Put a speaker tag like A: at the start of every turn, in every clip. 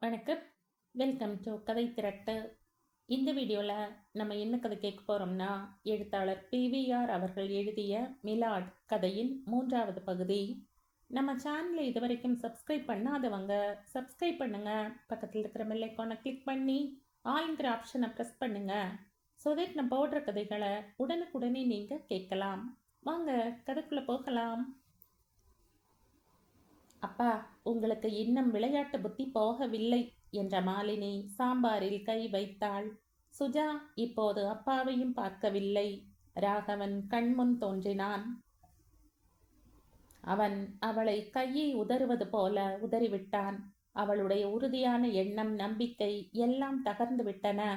A: வணக்கம். Welcome to கதை திரட்டு. இந்த வீடியோவில் நம்ம என்ன கதை கேட்க போகிறோம்னா, எழுத்தாளர் பிவிஆர் அவர்கள் எழுதிய மிலாட் கதையின் 3வது பகுதி. நம்ம சேனலை இது வரைக்கும் சப்ஸ்கிரைப் பண்ணாதவங்க சப்ஸ்கிரைப் பண்ணுங்க. பக்கத்தில் இருக்கிற பெல் ஐகானை கிளிக் பண்ணி ஆல்ங்கிற ஆப்ஷனை ப்ரெஸ் பண்ணுங்க. ஸோ தட் நம்ம போடுற கதைகளை உடனுக்குடனே நீங்கள் கேட்கலாம். வாங்க கதைக்குள்ளே போகலாம். அப்பா, உங்களுக்கு இன்னும் விளையாட்டு புத்தி போகவில்லை என்ற மாலினி சாம்பாரில் கை வைத்தாள். சுஜா இப்போது அப்பாவையும் பார்க்கவில்லை. ராகவன் கண்முன் தோன்றினான். அவன் அவளை கையை உதறுவது போல உதறிவிட்டான். அவளுடைய உறுதியான எண்ணம், நம்பிக்கை எல்லாம் தகர்ந்து விட்டன.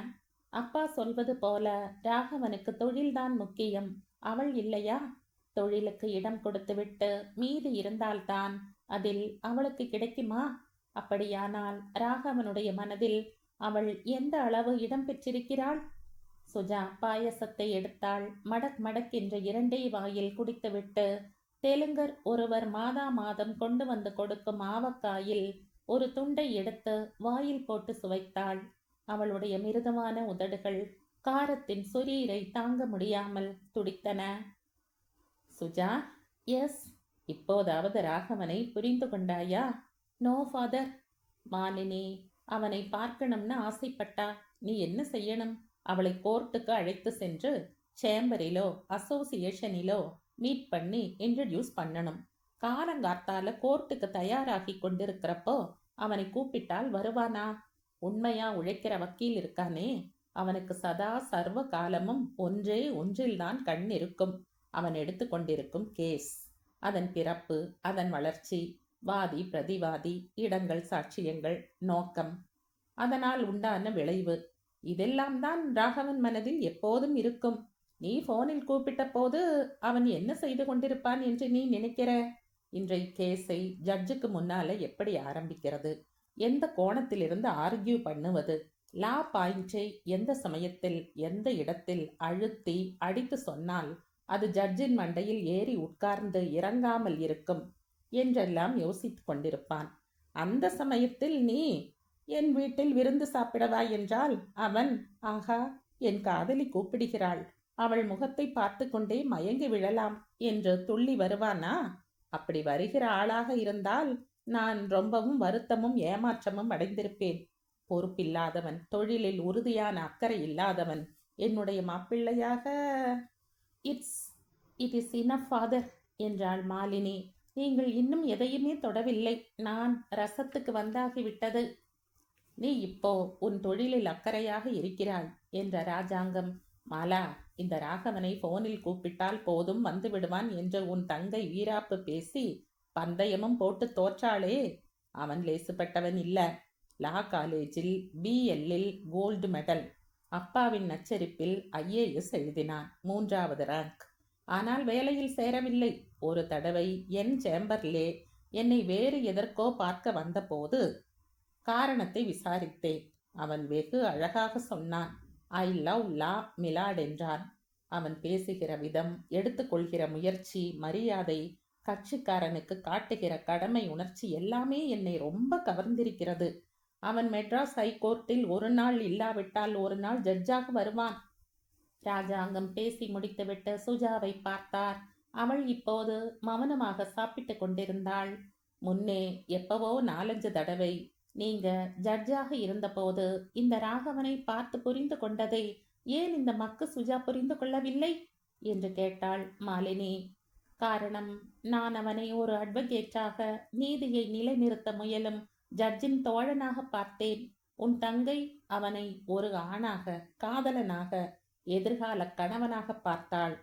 A: அப்பா சொல்வது போல ராகவனுக்கு தொழில்தான் முக்கியம். அவள் இல்லையா? தொழிலுக்கு இடம் கொடுத்துவிட்டு மீதி இருந்தால்தான் அதில் அவளுக்கு கிடைக்குமா? அப்படியானால் ராகவனுடைய மனதில் அவள் எந்த அளவு இடம் பெற்றிருக்கிறாள்? சுஜா பாயசத்தை எடுத்தாள். மடக் மடக் என்ற 2 வாயில் குடித்துவிட்டு தெலுங்கர் ஒருவர் மாதா மாதம் கொண்டு வந்து கொடுக்கும் ஆவக்காயில் ஒரு துண்டை எடுத்து வாயில் போட்டு சுவைத்தாள். அவளுடைய மிருதுவான உதடுகள் காரத்தின் சொரீரை தாங்க முடியாமல் துடித்தன. சுஜா, எஸ். இப்போதாவது ராகவனை புரிந்து கொண்டாயா? No father. மாலினி அவனை பார்க்கணும்னு ஆசைப்பட்டா. நீ என்ன செய்யணும்? அவளை கோர்ட்டுக்கு அழைத்து சென்று சேம்பரிலோ அசோசியேஷனிலோ மீட் பண்ணி இன்ட்ரடியூஸ் பண்ணணும். காலங்கார்த்தால கோர்ட்டுக்கு தயாராகி கொண்டிருக்கிறப்போ அவனை கூப்பிட்டால் வருவானா? உண்மையா உழைக்கிற வக்கீல் இருக்கானே, அவனுக்கு சதா சர்வ காலமும் ஒன்றே ஒன்றில்தான் கண் இருக்கும். அவன் எடுத்துக்கொண்டிருக்கும் கேஸ், அதன் பிறப்பு, அதன் வளர்ச்சி, வாதி பிரதிவாதி, இடங்கள், சாட்சியங்கள், நோக்கம், அதனால் உண்டான விளைவு, இதெல்லாம் தான் ராகவன் மனதில் எப்போதும் இருக்கும். நீ போனில் கூப்பிட்ட போது அவன் என்ன செய்து கொண்டிருப்பான் என்று நீ நினைக்கிற? இன்றைய கேஸை ஜட்ஜுக்கு முன்னால எப்படி ஆரம்பிக்கிறது? எந்த கோணத்திலிருந்து ஆர்கியூ பண்ணுவது? லா பாயிண்டை எந்த சமயத்தில் எந்த இடத்தில் அழுத்தி அடித்து சொன்னால் அது ஜட்ஜின் மண்டையில் ஏறி உட்கார்ந்து இறங்காமல் இருக்கும் என்றெல்லாம் யோசித்துக் கொண்டிருப்பான். அந்த சமயத்தில் நீ என் வீட்டில் விருந்து சாப்பிடவா என்றால் அவன், ஆகா, என் காதலி கூப்பிடுகிறாள், அவள் முகத்தை பார்த்து கொண்டே மயங்கி விழலாம் என்று துள்ளி வருவானா? அப்படி வருகிற ஆளாக இருந்தால் நான் ரொம்பவும் வருத்தமும் ஏமாற்றமும் அடைந்திருப்பேன். பொறுப்பில்லாதவன், தொழிலில் உறுதியான அக்கறை இல்லாதவன் என்னுடைய மாப்பிள்ளையாக. இட் இஸ் இனஃப் ஃபாதர் என்றாள் மாலினி. நீங்கள் இன்னும் எதையுமே தொடவில்லை. நான் ரசத்துக்கு வந்தாகிவிட்டது. நீ இப்போ உன் தொழிலில் அக்கறையாக இருக்கிறாய் என்ற ராஜாங்கம். மாலா, இந்த ராகவனை போனில் கூப்பிட்டால் போதும் வந்து விடுவான் என்று உன் தங்கை வீராப்பு பேசி பந்தயமும் போட்டு தோற்றாளே, அவன் லேசுப்பட்டவன் இல்ல. லா காலேஜில் பிஎல்லில் கோல்டு மெடல். அப்பாவின் நச்சரிப்பில் IAS எழுதினான், 3வது ரேங்க். ஆனால் வேலையில் சேரவில்லை. ஒரு தடவை என் சேம்பர்லே என்னை வேறு எதற்கோ பார்க்க வந்தபோது காரணத்தை விசாரித்தேன். அவன் வெகு அழகாக சொன்னான். ஐ லவ் லா மிலாட் என்றான். அவன் பேசுகிற விதம், எடுத்துக்கொள்கிற முயற்சி, மரியாதை, கட்சிக்காரனுக்கு காட்டுகிற கடமை உணர்ச்சி எல்லாமே என்னை ரொம்ப கவர்ந்திருக்கிறது. அவன் மெட்ராஸ் ஹைகோர்ட்டில் ஒரு நாள் இல்லாவிட்டால் ஒரு நாள் ஜட்ஜாக வருவான். ராஜாங்கம் பேசி முடித்துவிட்டு சுஜாவை பார்த்தார். அவள் இப்போது மௌனமாக சாப்பிட்டு கொண்டிருந்தாள். முன்னே எப்பவோ 4-5 தடவை நீங்க ஜட்ஜாக இருந்தபோது இந்த ராகவனை பார்த்து புரிந்து கொண்டதை ஏன் இந்த மக்கு சுஜா புரிந்து கொள்ளவில்லை என்று கேட்டாள் மாலினி. காரணம், நான் அவனை ஒரு அட்வொகேட்டாக, நீதியை நிலைநிறுத்த முயலும் ஜட்ஜின் தோழனாக பார்த்தேன். உன் தங்கை அவனை ஒரு ஆணாக, காதலனாக, எதிர்கால கணவனாக பார்த்தாள்.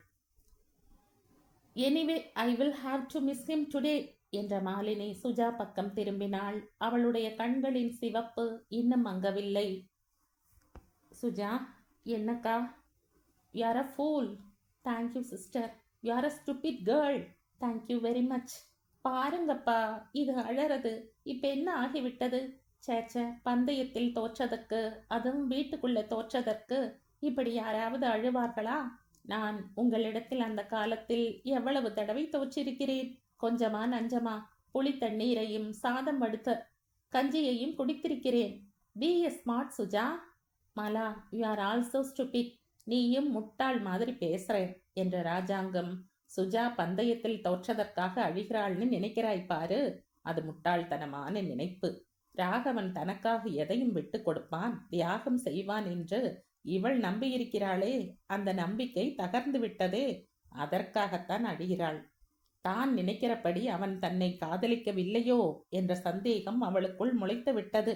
A: Anyway I will have to miss him today என்ற மாலினி சுஜா பக்கம் திரும்பினாள். அவளுடைய கண்களின் சிவப்பு இன்னும் மங்கவில்லை. சுஜா, என்னக்கா? You are a pool. Thank you sister. You are a stupid girl. Thank you very much. பாருங்கப்பா, இது அழறது. இப்ப என்ன ஆகிவிட்டது? சேச்ச, பந்தயத்தில் தோற்றதற்கு, அதுவும் வீட்டுக்குள்ள தோற்றதற்கு இப்படி யாராவது அழுவார்களா? நான் உங்களிடத்தில் அந்த காலத்தில் எவ்வளவு தடவை தோற்றிருக்கிறேன். கொஞ்சமா நஞ்சமா? புளி தண்ணீரையும் சாதம் வடுத்த கஞ்சியையும் குடித்திருக்கிறேன். Be a smart Suja. Mala, you are also stupid. நீயும் முட்டாள் மாதிரி பேசுற என்ற ராஜாங்கம். சுஜா பந்தயத்தில் தோற்றதற்காக அழிகிறாள்னு நினைக்கிறாய் பாரு, அது முட்டாள்தனமான நினைப்பு. ராகவன் தனக்காக எதையும் விட்டு கொடுப்பான், தியாகம் செய்வான் என்று இவள் நம்பியிருக்கிறாளே, அந்த நம்பிக்கை தகர்ந்து விட்டதே. அதற்காகத்தான் அழுகிறாள். தான் நினைக்கிறபடி அவன் தன்னை காதலிக்கவில்லையோ என்ற சந்தேகம் அவளுக்குள் முளைத்து விட்டது.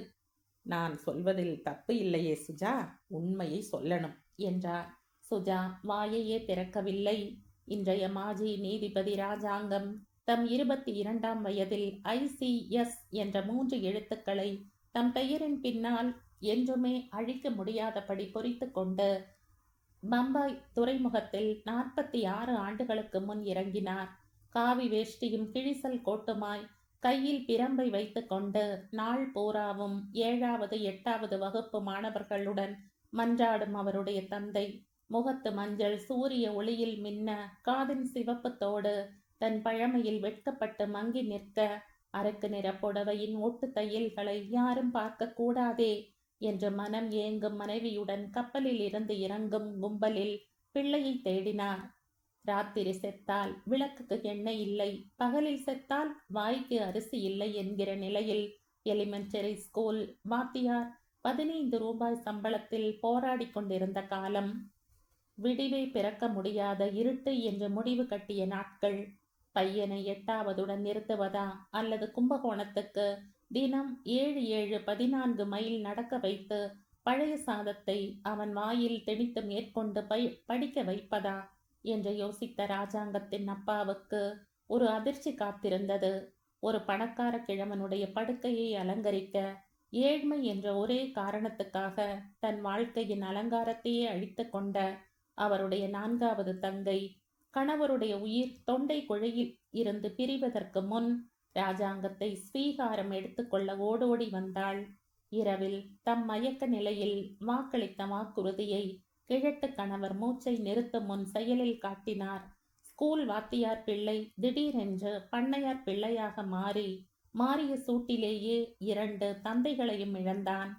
A: நான் சொல்வதில் தப்பு இல்லையே சுஜா, உண்மையை சொல்லணும் என்றார். சுஜா வாயையே திறக்கவில்லை. இன்றைய மாஜி நீதிபதி ராஜாங்கம் தம் 22ஆம் வயதில் ICS என்ற 3 எழுத்துக்களை தம் பெயரின் பின்னால் என்றுமே அழிக்க முடியாதபடி பொறித்து கொண்டு பம்பாய் துறைமுகத்தில் 46 ஆண்டுகளுக்கு முன் இறங்கினார். காவி வேஷ்டியும் கிழிசல் கோட்டுமாய் கையில் பிரம்பை வைத்து கொண்டு நாள் பூராவும் 7வது 8வது வகுப்பு மாணவர்களுடன் மன்றாடும் அவருடைய தந்தை முகத்து மஞ்சள் சூரிய ஒளியில் மின்ன, காதின் சிவப்புத்தோடு தன் பழமையில் வெட்கப்பட்டு மங்கி நிற்க, அரக்கு நிற புடவையின் ஒட்டு தையல்களை யாரும் பார்க்க கூடாதே என்று மனம் ஏங்கும் மனைவியுடன் கப்பலில் இருந்து இறங்கும் கும்பலில் பிள்ளையை தேடினார். ராத்திரி செத்தால் விளக்குக்கு எண்ணெய் இல்லை, பகலில் செத்தால் வாய்க்கு அரிசி இல்லை என்கிற நிலையில் எலிமெண்டரி ஸ்கூல் வாத்தியார் 15 ரூபாய் சம்பளத்தில் போராடி கொண்டிருந்த காலம். விடிவே பிறக்க முடியாத இருட்டு என்று முடிவு கட்டிய நாட்கள். பையனை 8வதுடன் நிறுத்துவதா அல்லது கும்பகோணத்துக்கு தினம் 7-7-14 மைல் நடக்க வைத்து பழைய சாதத்தை அவன் வாயில் திணித்து மேற்கொண்டு படிக்க வைப்பதா என்று யோசித்த ராஜாங்கத்தின் அப்பாவுக்கு ஒரு அதிர்ச்சி காத்திருந்தது. ஒரு பணக்கார கிழவனுடைய படுக்கையை அலங்கரிக்க ஏழ்மை என்ற ஒரே காரணத்துக்காக தன் வாழ்க்கையின் அலங்காரத்தையே அழித்து கொண்ட அவருடைய 4வது தங்கை கணவருடைய உயிர் தொண்டை குழையில் இருந்து பிரிவதற்கு முன் ராஜாங்கத்தை ஸ்வீகாரம் எடுத்துக்கொள்ள ஓடோடி வந்தாள். இரவில் தம் மயக்க நிலையில் வாக்களித்த வாக்குறுதியை கிழட்டு கணவர் மூச்சை நிறுத்தும் முன் செயலில் காட்டினார். ஸ்கூல் வாத்தியார் பிள்ளை திடீரென்று பண்ணையார் பிள்ளையாக மாறிய சூட்டிலேயே 2 தந்தைகளையும் இழந்தான்.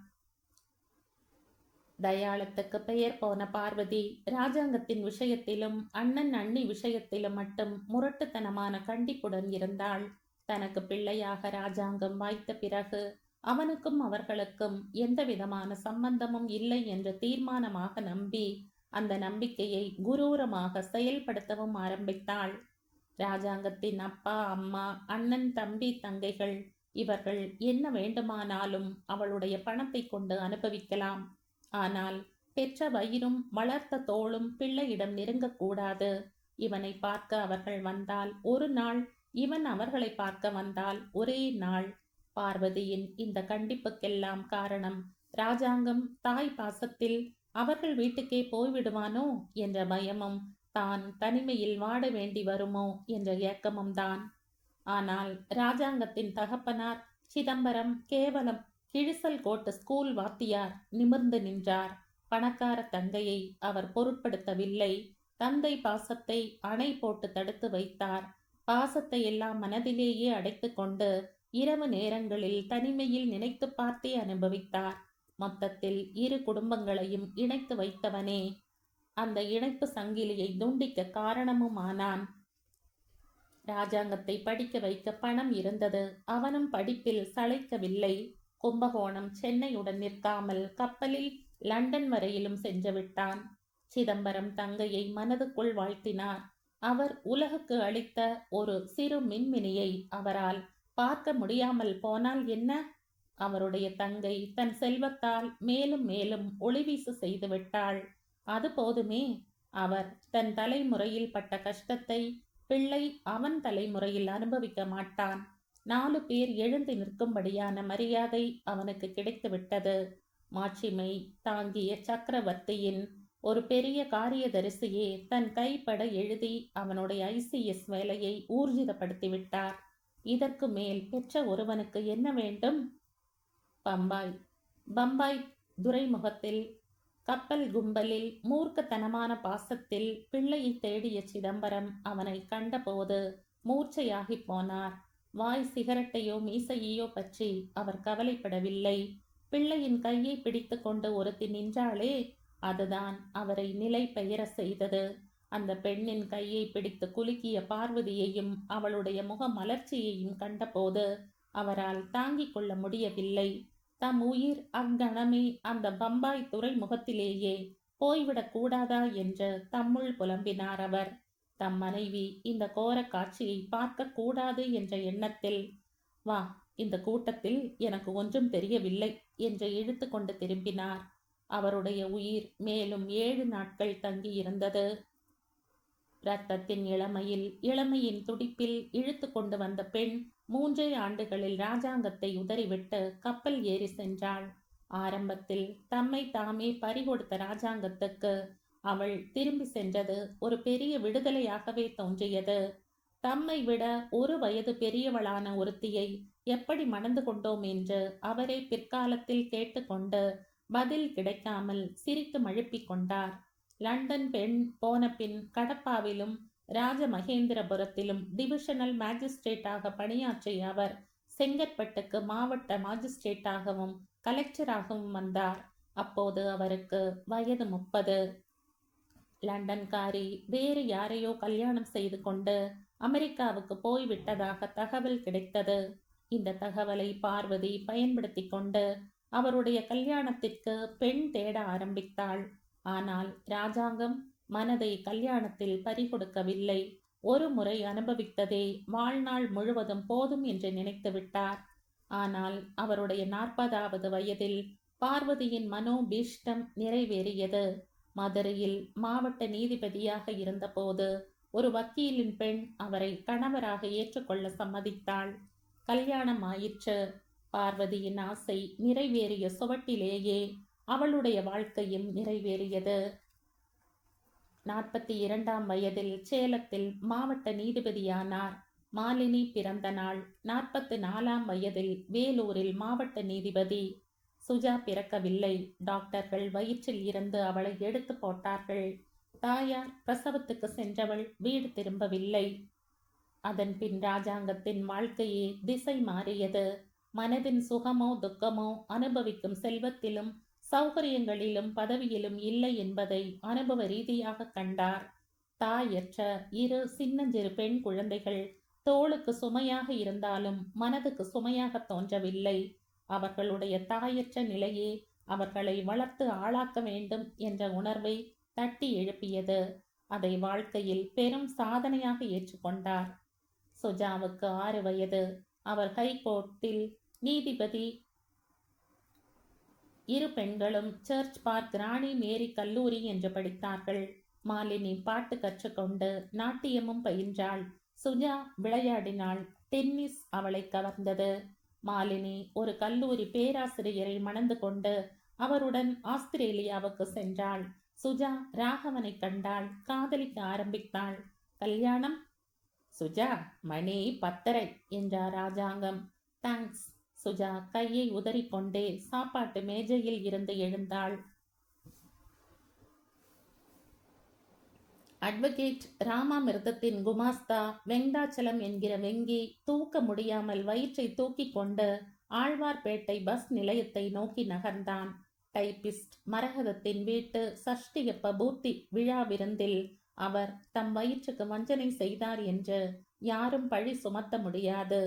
A: தயாளத்துக்கு பெயர் போன பார்வதி ராஜாங்கத்தின் விஷயத்திலும் அண்ணன் அண்ணி விஷயத்திலும் மட்டும் முரட்டுத்தனமான கண்டிப்புடன் இருந்தாள். தனக்கு பிள்ளையாக ராஜாங்கம் வாய்த்த பிறகு அவனுக்கும் அவர்களுக்கும் எந்த விதமான சம்பந்தமும் இல்லை என்று தீர்மானமாக நம்பி அந்த நம்பிக்கையை குரூரமாக செயல்படுத்தவும் ஆரம்பித்தாள். ராஜாங்கத்தின் அப்பா அம்மா அண்ணன் தம்பி தங்கைகள் இவர்கள் என்ன வேண்டுமானாலும் அவளுடைய பணத்தை கொண்டு அனுபவிக்கலாம். ஆனால் பெற்ற வயிறும் வளர்த்த தோளும் பிள்ளையிடம் நெருங்கக்கூடாது. இவனை பார்க்க அவர்கள் வந்தால் ஒரு நாள், இவன் அவர்களை பார்க்க வந்தால் ஒரே நாள். பார்வதியின் இந்த கண்டிப்புக்கெல்லாம் காரணம் ராஜாங்கம் தாய் பாசத்தில் அவர்கள் வீட்டுக்கே போய்விடுவானோ என்ற பயமும் தான் தனிமையில் வாட வேண்டி வருமோ என்ற ஏக்கமும் தான். ஆனால் ராஜாங்கத்தின் தகப்பனார் சிதம்பரம் கேவலம் கிழிசல் கோட்டு ஸ்கூல் வாத்தியார் நிமிர்ந்து நின்றார். பணக்கார தங்கையை அவர் பொருட்படுத்தவில்லை. தந்தை பாசத்தை அணை போட்டு தடுத்து வைத்தார். பாசத்தை எல்லாம் மனதிலேயே அடைத்து கொண்டு இரவு நேரங்களில் தனிமையில் நினைத்து பார்த்தே அனுபவித்தார். மொத்தத்தில் 2 குடும்பங்களையும் இணைத்து வைத்தவனே அந்த இணைப்பு சங்கிலியை துண்டிக்க காரணமும் ஆனான். ராஜாங்கத்தை படிக்க வைக்க பணம் இருந்தது. அவனும் படிப்பில் சளைக்கவில்லை. கும்பகோணம் சென்னையுடன் நிற்காமல் கப்பலில் லண்டன் வரையிலும் சென்று விட்டான். சிதம்பரம் தங்கையை மனதுக்குள் வாழ்த்தினார். அவர் உலகுக்கு அளித்த ஒரு சிறு மின்மினியை அவரால் பார்க்க முடியாமல் போனால் என்ன? அவருடைய தங்கை தன் செல்வத்தால் மேலும் மேலும் ஒளிவீசு செய்து விட்டாள். அது போதுமே. அவர் தன் தலைமுறையில் பட்ட கஷ்டத்தை பிள்ளை அவன் தலைமுறையில் அனுபவிக்க மாட்டான். 4 பேர் எழுந்து நிற்கும்படியான மரியாதை அவனுக்கு கிடைத்துவிட்டது. மாட்சிமை தாங்கிய சக்கரவர்த்தியின் ஒரு பெரிய காரியதரிசியே தன் கைப்பட எழுதி அவனுடைய ICS வேலையை ஊர்ஜிதப்படுத்திவிட்டார். இதற்கு மேல் பெற்ற ஒருவனுக்கு என்ன வேண்டும்? பம்பாய் துறைமுகத்தில் கப்பல் கும்பலில் மூர்க்கத்தனமான பாசத்தில் பிள்ளையை தேடிய சிதம்பரம் அவனை கண்டபோது மூர்ச்சையாகி போனார். வாய் சிகரெட்டையோ மீசையையோ பற்றி அவர் கவலைப்படவில்லை. பிள்ளையின் கையை பிடித்து கொண்டு ஒருத்தி நின்றாளே, அதுதான் அவரை நிலை பெயர செய்தது. அந்த பெண்ணின் கையை பிடித்து குலுக்கிய பார்வதியையும் அவளுடைய முக மலர்ச்சியையும் கண்டபோது அவரால் தாங்கிக் கொள்ள முடியவில்லை. தம் உயிர் அக்கணமே அந்த பம்பாய் துறைமுகத்திலேயே போய்விடக் கூடாதா என்று தம்முள் புலம்பினார் அவர். தம் மனைவி இந்த கோர காட்சியை பார்க்க கூடாது என்ற எண்ணத்தில், வா, இந்த கூட்டத்தில் எனக்கு ஒன்றும் தெரியவில்லை என்று இழுத்து கொண்டு திரும்பினார். அவருடைய உயிர் மேலும் 7 நாட்கள் தங்கியிருந்தது. இரத்தத்தின் இளமையில், இளமையின் துடிப்பில் இழுத்து கொண்டு வந்த பெண் 3 ஆண்டுகளில் ராஜாங்கத்தை உதறிவிட்டு கப்பல் ஏறி சென்றாள். ஆரம்பத்தில் தம்மை தாமே பறிகொடுத்த ராஜாங்கத்துக்கு அவள் திரும்பி சென்றது ஒரு பெரிய விடுதலையாகவே தோன்றியது. தம்மை விட 1 வயது பெரியவளான ஒருத்தியை எப்படி மணந்து கொண்டோம் என்று அவரே பிற்காலத்தில் கேட்டுக்கொண்டு பதில் கிடைக்காமல் சிரித்து மழுப்பிக் கொண்டார். லண்டன் பெண் போன பின் கடப்பாவிலும் ராஜமகேந்திரபுரத்திலும் டிவிஷனல் மேஜிஸ்ட்ரேட்டாக பணியாற்றிய அவர் செங்கற்பட்டுக்கு மாவட்ட மாஜிஸ்ட்ரேட்டாகவும் கலெக்டராகவும் வந்தார். அப்போது அவருக்கு வயது 30. லண்டன்காரி வேறு யாரையோ கல்யாணம் செய்து கொண்டு அமெரிக்காவுக்கு போய்விட்டதாக தகவல் கிடைத்தது. இந்த தகவலை பார்வதி பயன்படுத்தி கொண்டு அவருடைய கல்யாணத்திற்கு பெண் தேட ஆரம்பித்தாள். ஆனால் ராஜாங்கம் மனதை கல்யாணத்தில் பறிகொடுக்கவில்லை. ஒரு முறை அனுபவித்ததே வாழ்நாள் முழுவதும் போதும் என்று நினைத்து விட்டார். ஆனால் அவருடைய 40வது வயதில் பார்வதியின் மனோபீஷ்டம் நிறைவேறியது. மதுரையில் மாவட்ட நீதிபதியாக இருந்தபோது ஒரு வக்கீலின் பெண் அவரை கணவராக ஏற்றுக்கொள்ள சம்மதித்தாள். கல்யாணம் ஆயிற்று. பார்வதியின் ஆசை நிறைவேறிய சுவட்டிலேயே அவளுடைய வாழ்க்கையும் நிறைவேறியது. 42ஆம் வயதில் சேலத்தில் மாவட்ட நீதிபதியானார். மாலினி பிறந்த நாள். 44ஆம் வயதில் வேலூரில் மாவட்ட நீதிபதி. சுஜா பிறக்கவில்லை. டாக்டர்கள் வயிற்றில் இருந்து அவளை எடுத்து போட்டார்கள். தாயார் பிரசவத்துக்கு சென்றவள் வீடு திரும்பவில்லை. அதன் பின் ராஜாங்கத்தின் வாழ்க்கையே திசை மாறியது. மனதின் சுகமோ துக்கமோ அனுபவிக்கும் செல்வத்திலும் சௌகரியங்களிலும் பதவியிலும் இல்லை என்பதை அனுபவ ரீதியாக கண்டார். தாயற்ற 2 சின்னஞ்சிறு பெண் குழந்தைகள் தோளுக்கு சுமையாக இருந்தாலும் மனதுக்கு சுமையாக தோன்றவில்லை. அவர்களுடைய தாயற்ற நிலையே அவர்களை வளர்த்து ஆளாக்க வேண்டும் என்ற உணர்வை தட்டி எழுப்பியது. அதை வாழ்க்கையில் பெரும் சாதனையாக ஏற்றுக்கொண்டார். சுஜாவுக்கு 6 வயது. அவர் ஹைகோர்ட்டில் நீதிபதி. 2 பெண்களும் சர்ச் பார்க் ராணி மேரி கல்லூரி என்று படித்தார்கள். மாலினி பாட்டு கற்றுக்கொண்டு நாட்டியமும் பயின்றாள். சுஜா விளையாடினாள். டென்னிஸ் அவளை கவர்ந்தது. மாலினி ஒரு கல்லூரி பேராசிரியரை மணந்து கொண்டு அவருடன் ஆஸ்திரேலியாவுக்கு சென்றாள். சுஜா ராகவனை கண்டாள். காதலிக்க ஆரம்பித்தாள். கல்யாணம்? சுஜா, மணி 10:30 என்றார் ராஜாங்கம். தேங்க்ஸ். சுஜா கையை உதறிக்கொண்டே சாப்பாட்டு மேஜையில் இருந்து எழுந்தாள். அட்வொகேட் ராமாமிர்தத்தின் குமாஸ்தா வெங்கடாச்சலம் என்கிற வெங்கி தூக்க முடியாமல் வயிற்றை தூக்கி கொண்டு ஆழ்வார்பேட்டை பஸ் நிலையத்தை நோக்கி நகர்ந்தான். டைபிஸ்ட் மரகதத்தின் வீட்டு சஷ்டியப்ப பூர்த்தி விழா விருந்தில் அவர் தம் வயிற்றுக்கு வஞ்சனை செய்தார் என்று யாரும் பழி சுமத்த முடியாது.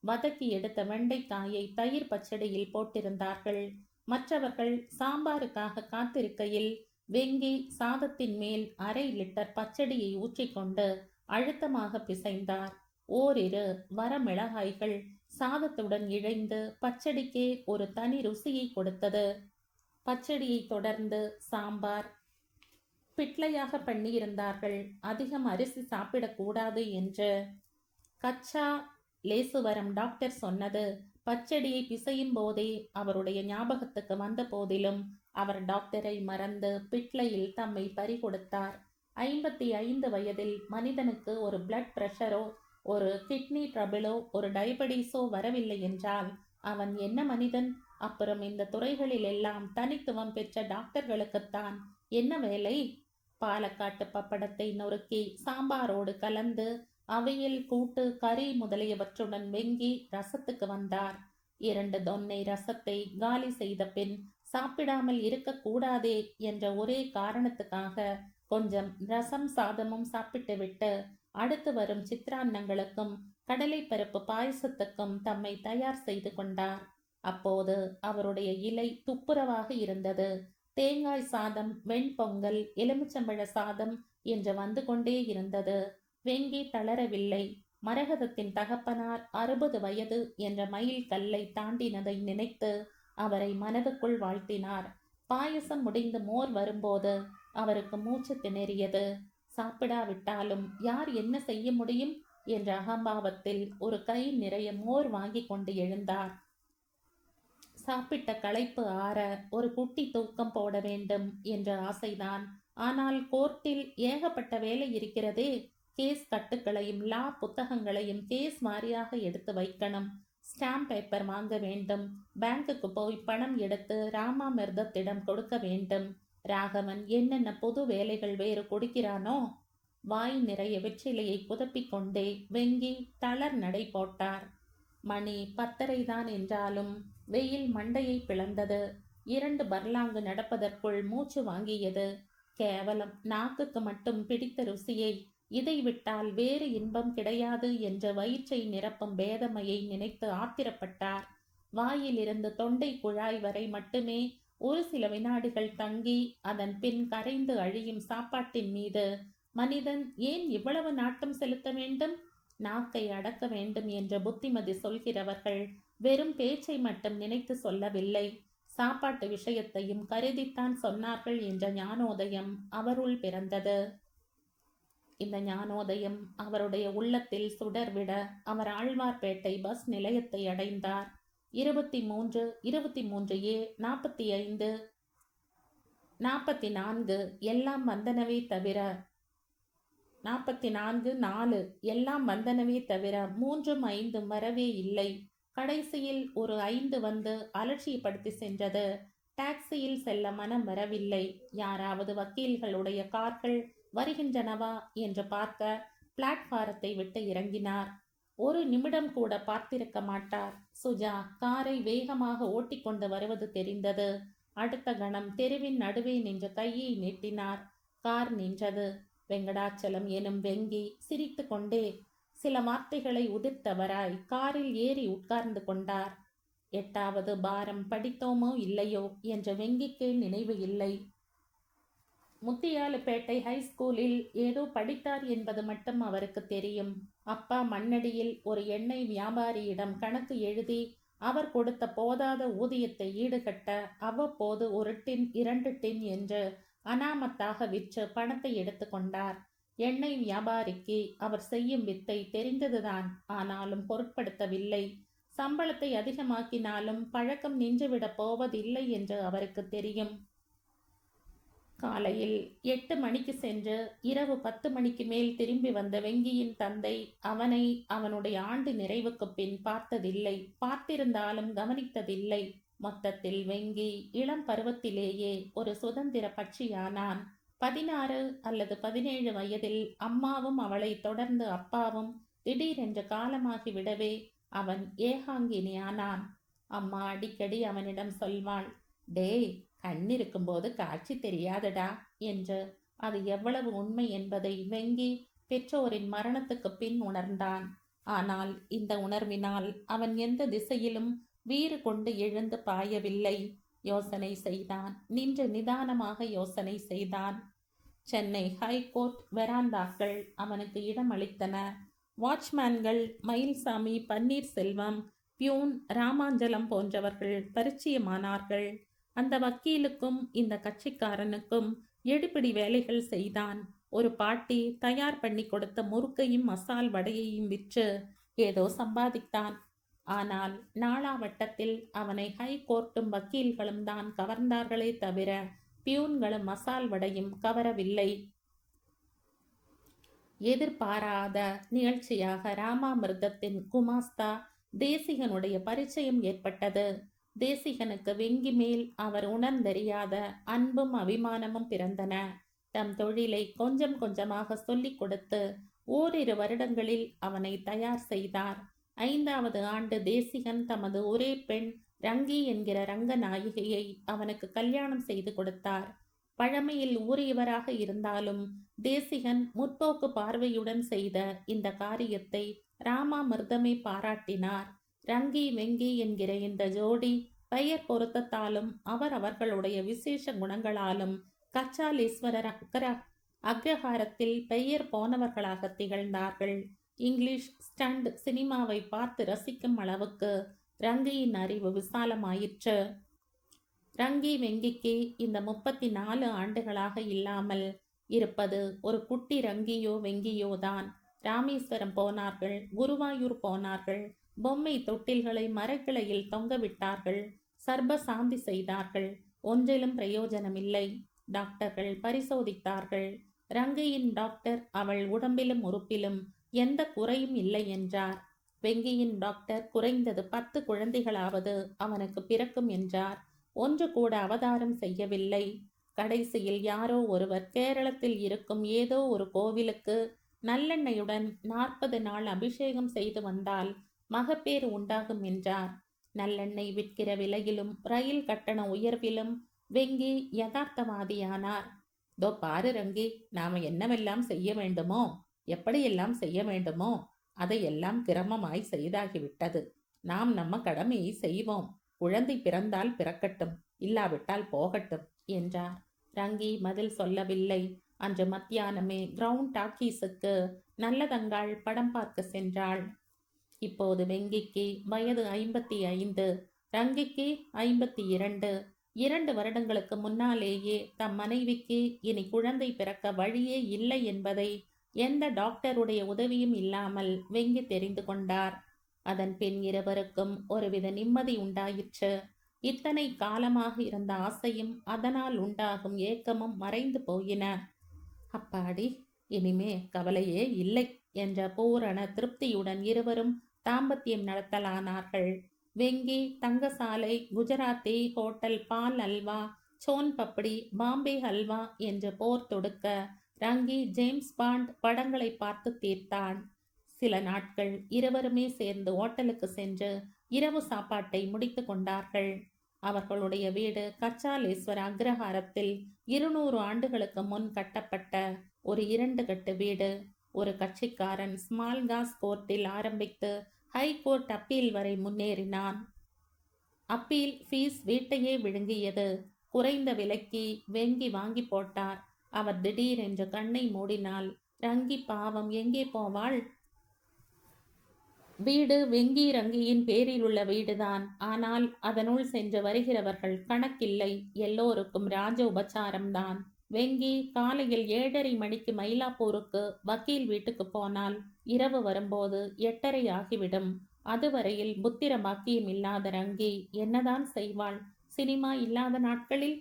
A: வதக்கி எடுத்த வெண்டைக்காயை தயிர் பச்சடியில் போட்டிருந்தார்கள். மற்றவர்கள் சாம்பாருக்காக காத்திருக்கையில் வெங்கி சாதத்தின் மேல் 1/2 லிட்டர் பச்சடியை ஊற்றிக்கொண்டு அழுத்தமாக பிசைந்தார். ஓரிரு வரமிளகாய்கள் சாதத்துடன் இழைந்து பச்சடிக்கே ஒரு தனி ருசியை கொடுத்தது. பச்சடியை தொடர்ந்து சாம்பார் பிட்லையாக பண்ணியிருந்தார்கள். அதிகம் அரிசி சாப்பிடக்கூடாது என்று கச்சா லேசுவரம் டாக்டர் சொன்னது பச்சடியை பிசையும் போதே அவருடைய ஞாபகத்துக்கு வந்த போதிலும் அவர் டாக்டரை மறந்து பிட்லையில் தம்மை பறிகொடுத்தார். 55 வயதில் மனிதனுக்கு ஒரு பிளட் பிரஷரோ ஒரு கிட்னி ட்ரபிளோ ஒரு டயபெடிஸோ வரவில்லை என்றால் அவன் என்ன மனிதன்? அப்புறம் இந்த துறைகளில் எல்லாம் தனித்துவம் பெற்ற டாக்டர்களுக்குத்தான் என்ன வேலை? பாலக்காட்டு பப்படத்தை நொறுக்கி சாம்பாரோடு கலந்து அவையில் கூட்டு கறி முதலியவற்றுடன் வெங்கி ரசத்துக்கு வந்தார். 2 தொன்னை ரசத்தை காலி செய்த பின் சாப்பிடாமல் இருக்கக்கூடாதே என்ற ஒரே காரணத்துக்காக கொஞ்சம் ரசம் சாதமும் சாப்பிட்டுவிட்டு அடுத்து வரும் சித்திரான்னங்களுக்கும் கடலைப்பருப்பு பாயசத்துக்கும் தம்மை தயார் செய்து கொண்டார். அப்போது அவருடைய இலை துப்புரவாக இருந்தது. தேங்காய் சாதம், வெண்பொங்கல், எலுமிச்சம்பழ சாதம் என்று வந்து கொண்டே இருந்தது. வெங்கி தளரவில்லை. மரகதத்தின் தகப்பனார் 60 வயது என்ற மைல் கல்லை தாண்டினதை நினைத்து அவரை மனதுக்குள் வாழ்த்தினார். பாயசம் முடிந்து மோர் வரும்போது அவருக்கு மூச்சு திணறியது. சாப்பிடாவிட்டாலும் யார் என்ன செய்ய முடியும் என்ற அகம்பாவத்தில் ஒரு கை நிறைய மோர் வாங்கி கொண்டு எழுந்தார். சாப்பிட்ட களைப்பு ஆற ஒரு குட்டி தூக்கம் போட வேண்டும் என்ற ஆசைதான். ஆனால் கோர்ட்டில் ஏகப்பட்ட வேலை இருக்கிறதே. கேஸ் கட்டுக்களையும் லா புத்தகங்களையும் கேஸ் வாரியாக எடுத்து வைக்கணும். ஸ்டாம்ப் பேப்பர் வாங்க வேண்டும். பேங்குக்கு போய் பணம் எடுத்து ராமாமிர்தத்திடம் கொடுக்க வேண்டும். ராகவன் என்னென்ன புது வேலைகள் வேறு கொடுக்கிறானோ. வாய் நிறைய வெற்றிலையை குதப்பிக் கொண்டே வெங்கி தளர் நடை போட்டார். மணி 10:30 தான் என்றாலும் வெயில் மண்டையை பிளந்தது. 2 பர்லாங்கு நடப்பதற்குள் மூச்சு வாங்கியது. கேவலம் நாக்குக்கு மட்டும் பிடித்த ருசியை இதை விட்டால் வேறு இன்பம் கிடையாது என்ற வயிற்றை நிரப்பும் பேதமையை நினைத்து ஆத்திரப்பட்டார். வாயிலிருந்து தொண்டை குழாய் வரை மட்டுமே ஒரு சில வினாடிகள் தங்கி அதன் பின் கரைந்து அழியும் சாப்பாட்டின் மீது மனிதன் ஏன் இவ்வளவு நாட்டம் செலுத்த வேண்டும்? நாக்கை அடக்க வேண்டும் என்ற புத்திமதி சொல்கிறவர்கள் வெறும் பேச்சை மட்டும் நினைத்து சொல்லவில்லை, சாப்பாட்டு விஷயத்தையும் கருதித்தான் சொன்னார்கள் என்ற ஞானோதயம் அவருள் பிறந்தது. இந்த ஞானோதயம் அவருடைய உள்ளத்தில் சுடர்விட அவர் ஆழ்வார்பேட்டை பஸ் நிலையத்தை அடைந்தார். 23, 23A, 45, 44 எல்லாம் வந்தனவே தவிர 44, 4 எல்லாம் வந்தனவே தவிர 3, 5 வரவே இல்லை. கடைசியில் ஒரு 5 வந்து அலட்சியப்படுத்தி சென்றது. டாக்ஸியில் செல்ல மனம் வரவில்லை. யாராவது வக்கீல்களுடைய கார்கள் வருகின்றனவா என்று பார்க்க பிளாட்பாரத்தை விட்டு இறங்கினார். ஒரு நிமிடம் கூட பார்த்திருக்க மாட்டார். சுஜா காரை வேகமாக ஓட்டிக்கொண்டு வருவது தெரிந்தது. அடுத்த கணம் தெருவின் நடுவே நின்ற கையை நீட்டினார். கார் நின்றது. வெங்கடாச்சலம் எனும் வெங்கி சிரித்து கொண்டே சில வார்த்தைகளை உதிர்த்தவராய் காரில் ஏறி உட்கார்ந்து கொண்டார். 8வது பாரம் படித்தோமோ இல்லையோ என்ற வெங்கிக்கு நினைவு இல்லை. முத்தியாலுப்பேட்டை ஹைஸ்கூலில் ஏதோ படித்தார் என்பது மட்டும் அவருக்கு தெரியும். அப்பா மண்ணடியில் ஒரு எண்ணெய் வியாபாரியிடம் கணக்கு எழுதி அவர் கொடுத்த போதாத ஊதியத்தை ஈடுகட்ட அவ்வப்போது 1 டின் 2 டின் என்று அனாமத்தாக விற்று பணத்தை எடுத்து கொண்டார். எண்ணெய் வியாபாரிக்கு அவர் செய்யும் வித்தை தெரிந்ததுதான். ஆனாலும் பொருட்படுத்தவில்லை. சம்பளத்தை அதிகமாக்கினாலும் பழக்கம் நின்றுவிடப் போவதில்லை என்று அவருக்கு தெரியும். காலையில் 8 மணிக்கு சென்று இரவு 10 மணிக்கு மேல் திரும்பி வந்த வெங்கியின் தந்தை அவனை அவனுடைய ஆண்டு நிறைவுக்கு பின் பார்த்ததில்லை. பார்த்திருந்தாலும் கவனித்ததில்லை. மொத்தத்தில் வெங்கி இளம் பருவத்திலேயே ஒரு சுதந்திர பட்சியானான். 16 அல்லது 17 வயதில் அம்மாவும் அவளை தொடர்ந்து அப்பாவும் திடீரென்று காலமாகிவிடவே அவன் ஏகாங்கினியானான். அம்மா அடிக்கடி அவனிடம் சொல்வாள், டேய், கண் இருக்கும்போது காட்சி தெரியாதடா என்று. அது எவ்வளவு உண்மை என்பதை வெங்கி பெற்றோரின் மரணத்துக்கு பின் உணர்ந்தான். ஆனால் இந்த உணர்வினால் அவன் எந்த திசையிலும் வீறு கொண்டு எழுந்து பாயவில்லை. யோசனை செய்தான். நின்று நிதானமாக யோசனை செய்தான். சென்னை ஹைகோர்ட் வெராந்தாக்கள் அவனுக்கு இடம் அளித்தன. வாட்ச்மேன்கள் மயில்சாமி, பன்னீர்செல்வம், பியூன், ராமாஞ்சலம் போன்றவர்கள் பரிச்சயமானார்கள். அந்த வக்கீலுக்கும் இந்த கட்சிக்காரனுக்கும் எடுபிடி வேலைகள் செய்தான். ஒரு பாட்டி தயார் பண்ணி கொடுத்த முறுக்கையும் மசால் வடையையும் விற்று ஏதோ சம்பாதித்தான். ஆனால் நாளாவட்டத்தில் அவனை ஹைகோர்ட்டும் வக்கீல்களும் தான் கவர்ந்தார்களே தவிர பியூன்களும் மசால் வடையும் கவரவில்லை. எதிர்பாராத நிகழ்ச்சியாக ராமாமிர்தத்தின் குமாஸ்தா தேசிகனுடைய பரிச்சயம் ஏற்பட்டது. தேசிகனுக்கு வெங்கி மேல் அவர் உணர்ந்தறியாத அன்பும் அபிமானமும் பிறந்தன. தம் தொழிலை கொஞ்சம் கொஞ்சமாக சொல்லிக் கொடுத்து ஓரிரு வருடங்களில் அவனை தயார் செய்தார். 5வது ஆண்டு தேசிகன் தமது ஒரே பெண் ரங்கி என்கிற ரங்கநாயகியை அவனுக்கு கல்யாணம் செய்து கொடுத்தார். பழமையில் ஊறியவராக இருந்தாலும் தேசிகன் முற்போக்கு பார்வையுடன் செய்த இந்த காரியத்தை ராமாமிர்தமே பாராட்டினார். ரங்கி வெங்கி என்கிற இந்த ஜோடி பெயர் பொருத்தத்தாலும் அவர்களுடைய விசேஷ குணங்களாலும் கச்சாலீஸ்வரர் அக்ரஹாரத்தில் பெயர் போனவர்களாக திகழ்ந்தார்கள். இங்கிலீஷ் ஸ்டண்ட் சினிமாவை பார்த்து ரசிக்கும் அளவுக்கு ரங்கியின் அறிவு விசாலமாயிற்று. ரங்கி வெங்கிக்கு இந்த 34 ஆண்டுகளாக இல்லாமல் இருப்பது ஒரு குட்டி ரங்கியோ வெங்கியோ தான். ராமேஸ்வரம் போனார்கள், குருவாயூர் போனார்கள், பொம்மை தொட்டில்களை மரக்கிளையில் தொங்கவிட்டார்கள், சர்ப சாந்தி செய்தார்கள். ஒன்றிலும் பிரயோஜனமில்லை. டாக்டர்கள் பரிசோதித்தார்கள். ரங்கியின் டாக்டர் அவள் உடம்பிலும் உறுப்பிலும் எந்த குறையும் இல்லை என்றார். வெங்கியின் டாக்டர் குறைந்தது 10 குழந்தைகளாவது அவனுக்கு பிறக்கும் என்றார். ஒன்று கூட அவதாரம் செய்யவில்லை. கடைசியில் யாரோ ஒருவர் கேரளத்தில் இருக்கும் ஏதோ ஒரு கோவிலுக்கு நல்லெண்ணெயுடன் 40 நாள் அபிஷேகம் செய்து வந்தால் மகப்பேறு உண்டாகும் என்றார். நல்லெண்ணெய் விற்கிற விலையிலும் ரயில் கட்டண உயர்விலும் வெங்கி யதார்த்தவாதியானார். தோ பாரு ரங்கி, நாம என்னவெல்லாம் செய்ய வேண்டுமோ, எப்படியெல்லாம் செய்ய வேண்டுமோ அதையெல்லாம் கிரமமாய் செய்தாகிவிட்டது. நாம் நம்ம கடமையை செய்வோம். குழந்தை பிறந்தால் பிறக்கட்டும், இல்லாவிட்டால் போகட்டும் என்றார். ரங்கி பதில் சொல்லவில்லை. அன்று மத்தியானமே கிரவுண்ட் டாக்கீஸுக்கு நல்லதங்காள் படம் பார்க்க சென்றாள். இப்போது வெங்கிக்கு வயது 55, ரங்கிக்கு 52. 2 வருடங்களுக்கு முன்னாலேயே தம் மனைவிக்கு இனி குழந்தை பிறக்க வழியே இல்லை என்பதை எந்த டாக்டருடைய உதவியும் இல்லாமல் வெங்கி தெரிந்து கொண்டார். அதன் பின் இருவருக்கும் ஒருவித நிம்மதி உண்டாயிற்று. இத்தனை காலமாக இருந்த ஆசையும் அதனால் உண்டாகும் ஏக்கமும் மறைந்து போயின. அப்பாடி, இனிமே கவலையே இல்லை என்ற பூரண திருப்தியுடன் இருவரும் தாம்பத்தியம் நடத்தலானார்கள். வெங்கி தங்கசாலை, குஜராத்தி ஹோட்டல், பால் அல்வா, சோன் பப்படி, பாம்பே ஹல்வா என்று போர் தொடுக்க ரங்கி ஜேம்ஸ் பாண்ட் படங்களை பார்த்து தீர்த்தான். சில நாட்கள் இருவருமே சேர்ந்து ஓட்டலுக்கு சென்று இரவு சாப்பாட்டை முடித்து கொண்டார்கள். அவர்களுடைய வீடு கச்சாலேஸ்வர அக்ரஹாரத்தில் 200 ஆண்டுகளுக்கு முன் கட்டப்பட்ட ஒரு 2 கட்டு வீடு. ஒரு கட்சிக்காரன் ஸ்மால் காஸ் கோர்ட்டில் ஆரம்பித்து ஹை கோர்ட் அப்பீல் வரை முன்னேறினான். அப்பீல் ஃபீஸ் வீட்டையே விழுங்கியது. குறைந்த விலைக்கு வெங்கி வாங்கி போட்டார். அவர் திடீரென்று கண்ணை மூடினாள். ரங்கி பாவம் எங்கே போவாள்? வீடு வெங்கி ரங்கியின் பேரில் உள்ள வீடுதான். ஆனால் அதனுள் சென்று வருகிறவர்கள் கணக்கில்லை. எல்லோருக்கும் ராஜ உபச்சாரம்தான். வெங்கி காலையில் 7:30 மணிக்கு மயிலாப்பூருக்கு வக்கீல் வீட்டுக்கு போனால் இரவு வரும்போது 8:30 ஆகிவிடும். அதுவரையில் புத்திர பாக்கியம் இல்லாத ரங்கி என்னதான் செய்வாள்? சினிமா இல்லாத நாட்களில்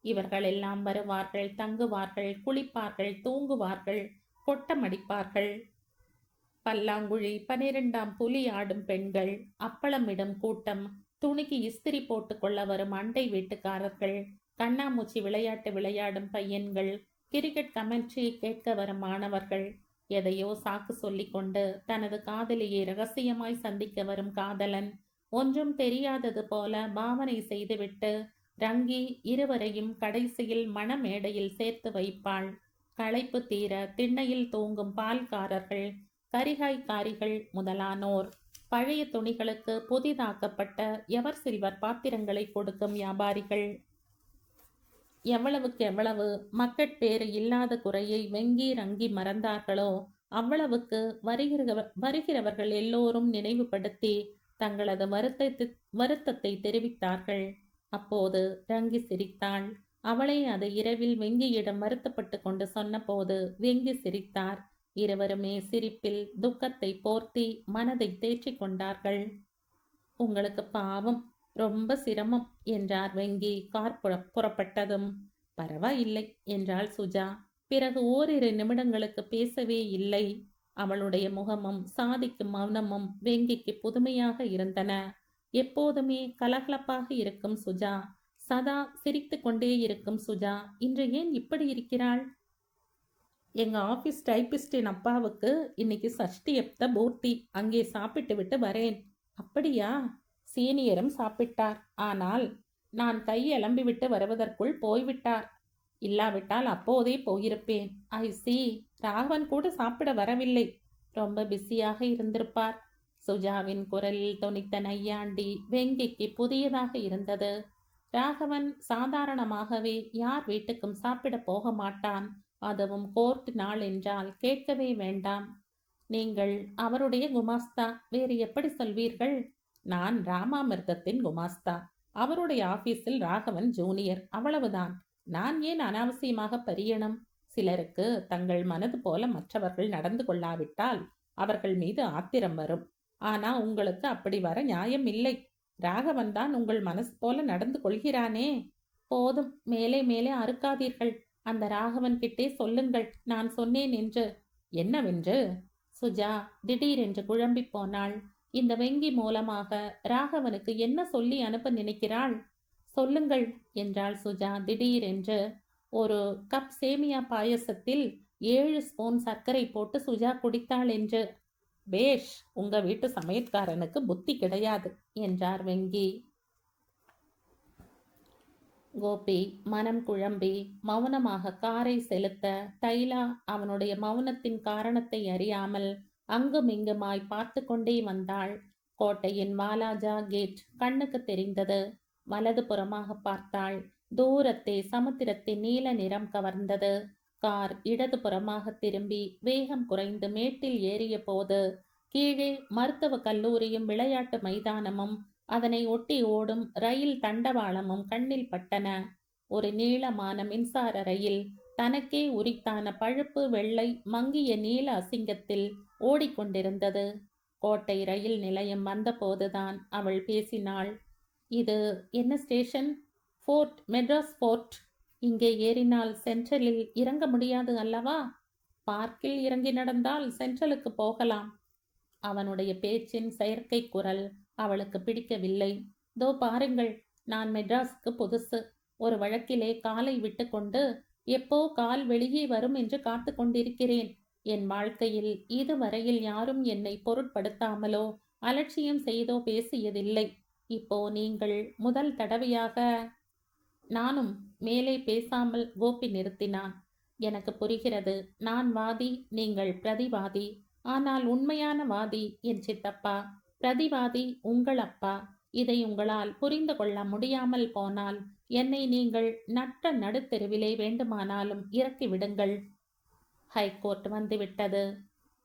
A: இவர்கள் எல்லாம் வருவார்கள், தங்குவார்கள், குளிப்பார்கள், தூங்குவார்கள், கொட்டமடிப்பார்கள். பல்லாங்குழி, 12ஆம் புலி ஆடும் பெண்கள், அப்பளமிடும் கூட்டம், துணிக்கு இஸ்திரி போட்டு கொள்ள வரும் அண்டை வீட்டுக்காரர்கள், கண்ணாமூச்சி விளையாட்டு விளையாடும் பையன்கள், கிரிக்கெட் கமெண்ட்ரி கேட்க வரும் மாணவர்கள், எதையோ சாக்கு சொல்லிக்கொண்டு தனது காதலியை ரகசியமாய் சந்திக்க வரும் காதலன், ஒன்றும் தெரியாதது போல பாவனை செய்துவிட்டு ரங்கி இருவரையும் கடைசியில் மணமேடையில் சேர்த்து வைப்பாள். களைப்பு தீர திண்ணையில் தூங்கும் பால்காரர்கள், கரிகாய்காரிகள் முதலானோர், பழைய துணிகளுக்கு புதிதாக்கப்பட்ட எவர் சில்வர் பாத்திரங்களை கொடுக்கும் வியாபாரிகள், எவ்வளவுக்கு எவ்வளவு மக்கட்பேறு இல்லாத குறையை வெங்கி ரங்கி மறந்தார்களோ அவ்வளவுக்கு வருகிறவர்கள் எல்லோரும் நினைவுபடுத்தி தங்களது வருத்தத்தை தெரிவித்தார்கள். அப்போது ரங்கி சிரித்தாள். அவளே அது இரவில் வெங்கியிடம் வருத்தப்பட்டு கொண்டு சொன்னபோது வெங்கி சிரித்தார். இருவருமே சிரிப்பில் துக்கத்தை போர்த்தி மனதை தேற்றிக் கொண்டார்கள். உங்களுக்கு பாவம், ரொம்ப சிரமம் என்றார் வெங்கி கார் புறப்பட்டதும். பரவாயில்லை என்றாள் சுஜா. பிறகு ஓரிரு நிமிடங்களுக்கு பேசவே இல்லை. அவளுடைய முகமும் சாதிக்கும் மௌனமும் வெங்கிக்கு புதுமையாக இருந்தன. எப்போதுமே கலகலப்பாக இருக்கும் சுஜா, சதா சிரித்து கொண்டே இருக்கும் சுஜா இன்று ஏன் இப்படி இருக்கிறாள்? எங்க ஆபீஸ் டைப்பிஸ்டின் அப்பாவுக்கு இன்னைக்கு சஷ்டியப்த பூர்த்தி, அங்கே சாப்பிட்டு விட்டு வரேன். அப்படியா? சீனியரும் சாப்பிட்டார். ஆனால் நான் கை விட்டு வருவதற்குள் போய்விட்டார். இல்லாவிட்டால் அப்போதே போயிருப்பேன். ஐ சி. ராகவன் கூட சாப்பிட வரவில்லை. ரொம்ப பிஸியாக இருந்திருப்பார். சுஜாவின் குரலில் தொனித்த நையாண்டி வெங்கிக்கு புதியதாக இருந்தது. ராகவன் சாதாரணமாகவே யார் வீட்டுக்கும் சாப்பிட போக மாட்டான். அதுவும் கோர்ட் நாள் என்றால் கேட்கவே வேண்டாம். நீங்கள் அவருடைய குமாஸ்தா, வேறு எப்படி சொல்வீர்கள்? நான் ராமாமிர்தத்தின் குமாஸ்தா. அவருடைய ஆபீஸில் ராகவன் ஜூனியர், அவ்வளவுதான். நான் ஏன் அனாவசியமாக பரியணும்? சிலருக்கு தங்கள் மனது போல மற்றவர்கள் நடந்து கொள்ளாவிட்டால் அவர்கள் மீது ஆத்திரம் வரும். ஆனா உங்களுக்கு அப்படி வர நியாயம் இல்லை. ராகவன் தான் உங்கள் மனசு போல நடந்து கொள்கிறானே. போதும், மேலே மேலே அறுக்காதீர்கள். அந்த ராகவன் கிட்டே சொல்லுங்கள் நான் சொன்னேன் என்று. என்னவென்று? சுஜா திடீரென்று குழம்பி போனாள். இந்த வெங்கி மூலமாக ராகவனுக்கு என்ன சொல்லி அனுப்ப நினைக்கிறாள்? சொல்லுங்கள் என்றாள் சுஜா திடீரென்று. ஒரு கப் சேமியா பாயசத்தில் 7 ஸ்பூன் சர்க்கரை போட்டு சுஜா குடித்தாள் என்று. பேஷ், உங்க வீட்டு சமையற்காரனுக்கு புத்தி கிடையாது என்றார் வெங்கி. கோபி மனம் குழம்பி மௌனமாக காரை செலுத்த தைலா அவனுடைய மௌனத்தின் காரணத்தை அறியாமல் அங்குமிங்குமாய் பார்த்து கொண்டே வந்தாள். கோட்டையின் வாலாஜா கேட் கண்ணுக்கு தெரிந்தது. வலது புறமாக பார்த்தாள். தூரத்தே சமுத்திரத்தின் நீல நிறம் கவர்ந்தது. கார் இடது புறமாக திரும்பி வேகம் குறைந்து மேட்டில் ஏறிய போது கீழே மருத்துவ கல்லூரியும் விளையாட்டு மைதானமும் அதனை ஒட்டி ஓடும் ரயில் தண்டவாளமும் கண்ணில் பட்டன. ஒரு நீளமான மின்சார ரயில் தனக்கே உரித்தான பழுப்பு வெள்ளை மங்கிய நீல அசிங்கத்தில் ஓடிக்கொண்டிருந்தது. கோட்டை ரயில் நிலையம் வந்தபோதுதான் அவள் பேசினாள். இது என்ன ஸ்டேஷன்? Fort, Madras fort. இங்கே ஏறினால் சென்ட்ரலில் இறங்க முடியாது அல்லவா? பார்க்கில் இறங்கி நடந்தால் சென்ட்ரலுக்கு போகலாம். அவனுடைய பேச்சின் செயற்கை குரல் அவளுக்கு பிடிக்கவில்லை. தோ பாருங்கள், நான் மெட்ராஸுக்கு புதுசு. ஒரு வழக்கிலே காலை விட்டு கொண்டு எப்போ கால் வெளியே வரும் என்று காத்து கொண்டிருக்கிறேன். என் வாழ்க்கையில் இதுவரையில் யாரும் என்னை பொருட்படுத்தாமலோ அலட்சியம் செய்தோ பேசியதில்லை. இப்போ நீங்கள் முதல் தடவையாக. நானும் மேலே பேசாமல் கோபி நிறுத்தினான். எனக்கு புரிகிறது. நான் வாதி, நீங்கள் பிரதிவாதி. ஆனால் உண்மையான வாதி என் சித்தப்பா, பிரதிவாதி உங்கள் அப்பா. இதை உங்களால் புரிந்து கொள்ள முடியாமல் போனால் என்னை நீங்கள் நட்ட நடுத்தெருவிலே வேண்டுமானாலும் இறக்கி விடுங்கள். ஹைகோர்ட் வந்துவிட்டது.